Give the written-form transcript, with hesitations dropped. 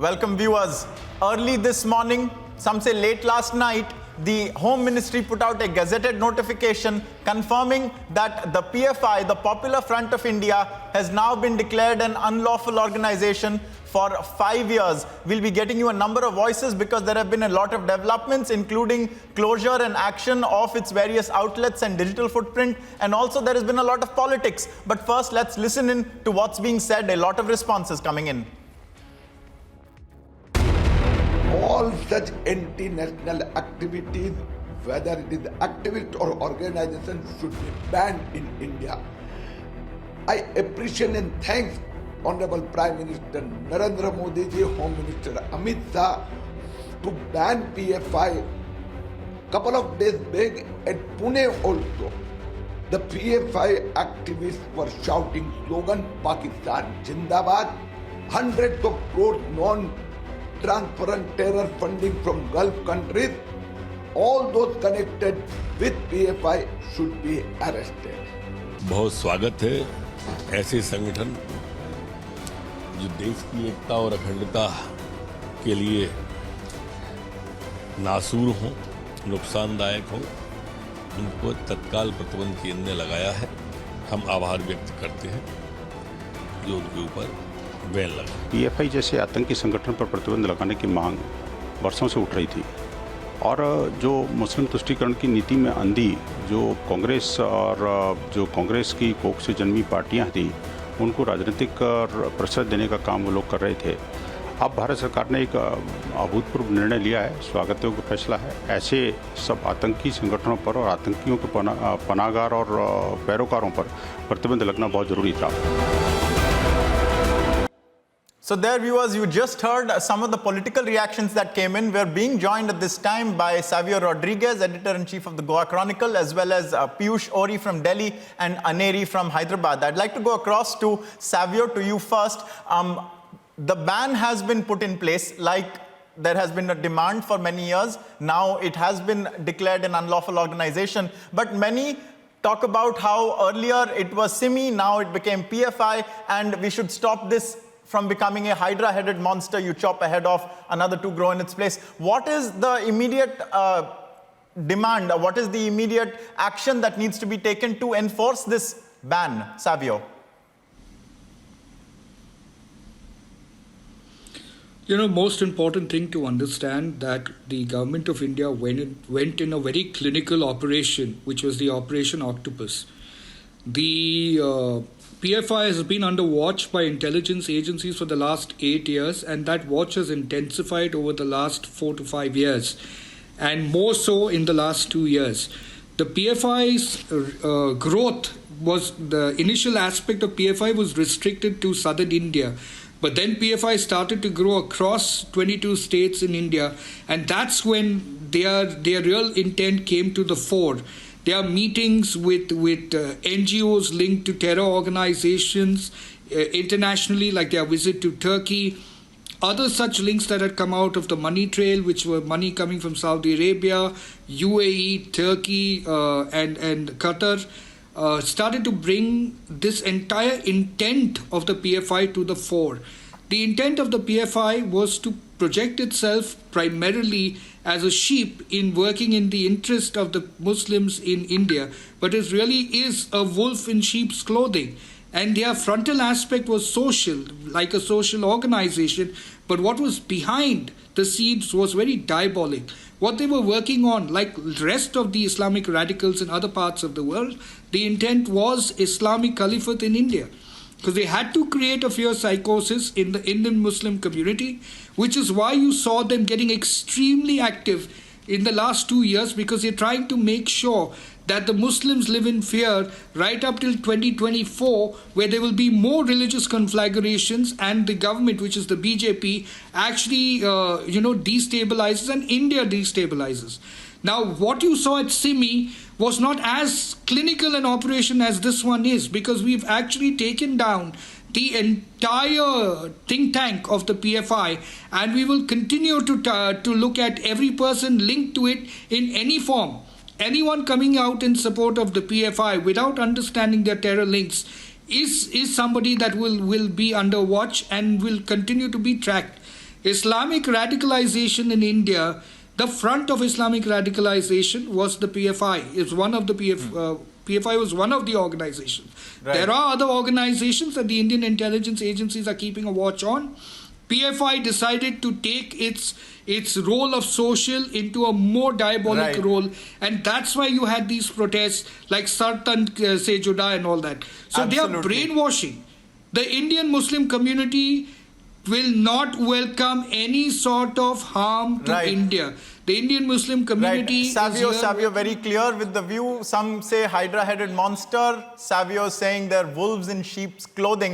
Welcome viewers. Early this morning, some say late last night, the Home Ministry put out a gazetted notification confirming that the PFI, the Popular Front of India, has now been declared an unlawful organization for 5 years. We'll be getting you a number of voices because there have been a lot of developments, including closure and action of its various outlets and digital footprint, and also there has been a lot of politics. But first, let's listen in to what's being said. A lot of responses coming in. All such anti-national activities, whether it is activist or organization, should be banned in India. I appreciate and thank Honorable Prime Minister Narendra Modi ji, Home Minister Amit Shah to ban PFI. Couple of days back at Pune also, the PFI activists were shouting slogan Pakistan Jindabad. Hundreds of crores non-transparent terror funding from Gulf countries. All those connected with PFI should be arrested. बहुत स्वागत है ऐसे संगठन जो देश की एकता और अखंडता के लिए नासूर हों, नुकसानदायक हों, उनको तत्काल प्रतिबंध केंद्र ने लगाया है। हम आभार व्यक्त करते हैं जो उनके ऊपर बैन लगा। PFI जैसे आतंकी संगठन पर प्रतिबंध लगाने की मांग वर्षों से उठ रही थी और जो मुस्लिम तुष्टीकरण की नीति में अंधी जो कांग्रेस और जो कांग्रेस की कोख से जन्मी पार्टियां थी, उनको राजनीतिक प्रतिशत देने का काम वो लोग कर रहे थे। अब भारत सरकार ने एक अभूतपूर्व निर्णय लिया है, स्वागत योग्य फैसला है। ऐसे सब आतंकी संगठनों पर और आतंकियों के पनाहगार और पैरोकारों पर प्रतिबंध लगना बहुत ज़रूरी था। So there, viewers, you just heard some of the political reactions that came in. We're being joined at this time by Savio Rodrigues, editor-in-chief of the Goa Chronicle, as well as Piyush Ori from Delhi and Aneri from Hyderabad. I'd like to go across to Savio, to you first. The ban has been put in place, like there has been a demand for many years. Now it has been declared an unlawful organization. But many talk about how earlier it was SIMI, now it became PFI, and we should stop this from becoming a hydra-headed monster you chop a head off, another to grow in its place. What is the immediate demand? What is the immediate action that needs to be taken to enforce this ban, Savio? You know, most important thing to understand that the government of India went in a very clinical operation, which was the Operation Octopus. The PFI has been under watch by intelligence agencies for the last 8 years, and that watch has intensified over the last 4 to 5 years, and more so in the last 2 years. The PFI's growth was, the initial aspect of PFI was restricted to southern India, but then PFI started to grow across 22 states in India, and that's when their real intent came to the fore. There are meetings with NGOs linked to terror organizations internationally, like their visit to Turkey. Other such links that had come out of the money trail, which were money coming from Saudi Arabia, UAE, Turkey, and Qatar, started to bring this entire intent of the PFI to the fore. The intent of the PFI was to project itself primarily as a sheep in working in the interest of the Muslims in India, but it really is a wolf in sheep's clothing. And their frontal aspect was social, like a social organization, but what was behind the scenes was very diabolic. What they were working on, like the rest of the Islamic radicals in other parts of the world, the intent was Islamic Caliphate in India. Because they had to create a fear psychosis in the Indian Muslim community, which is why you saw them getting extremely active in the last 2 years, because they're trying to make sure that the Muslims live in fear right up till 2024, where there will be more religious conflagrations and the government, which is the BJP, actually destabilizes and India destabilizes. Now, what you saw at SIMI was not as clinical an operation as this one is, because we've actually taken down the entire think tank of the PFI, and we will continue to look at every person linked to it in any form. Anyone coming out in support of the PFI without understanding their terror links is somebody that will be under watch and will continue to be tracked. Islamic radicalization in India, the front of Islamic radicalization was the PFI. It's one of the PFI was one of the organizations. Right. There are other organizations that the Indian intelligence agencies are keeping a watch on. PFI decided to take its role of social into a more diabolic Right. role, and that's why you had these protests like Sartan Se Juda and all that. So they are Absolutely. brainwashing. The Indian Muslim community will not welcome any sort of harm to Right. India. The Indian Muslim community Right. Savio, is here. Savio very clear with the view. Some say hydra-headed monster. Savio saying they're wolves in sheep's clothing.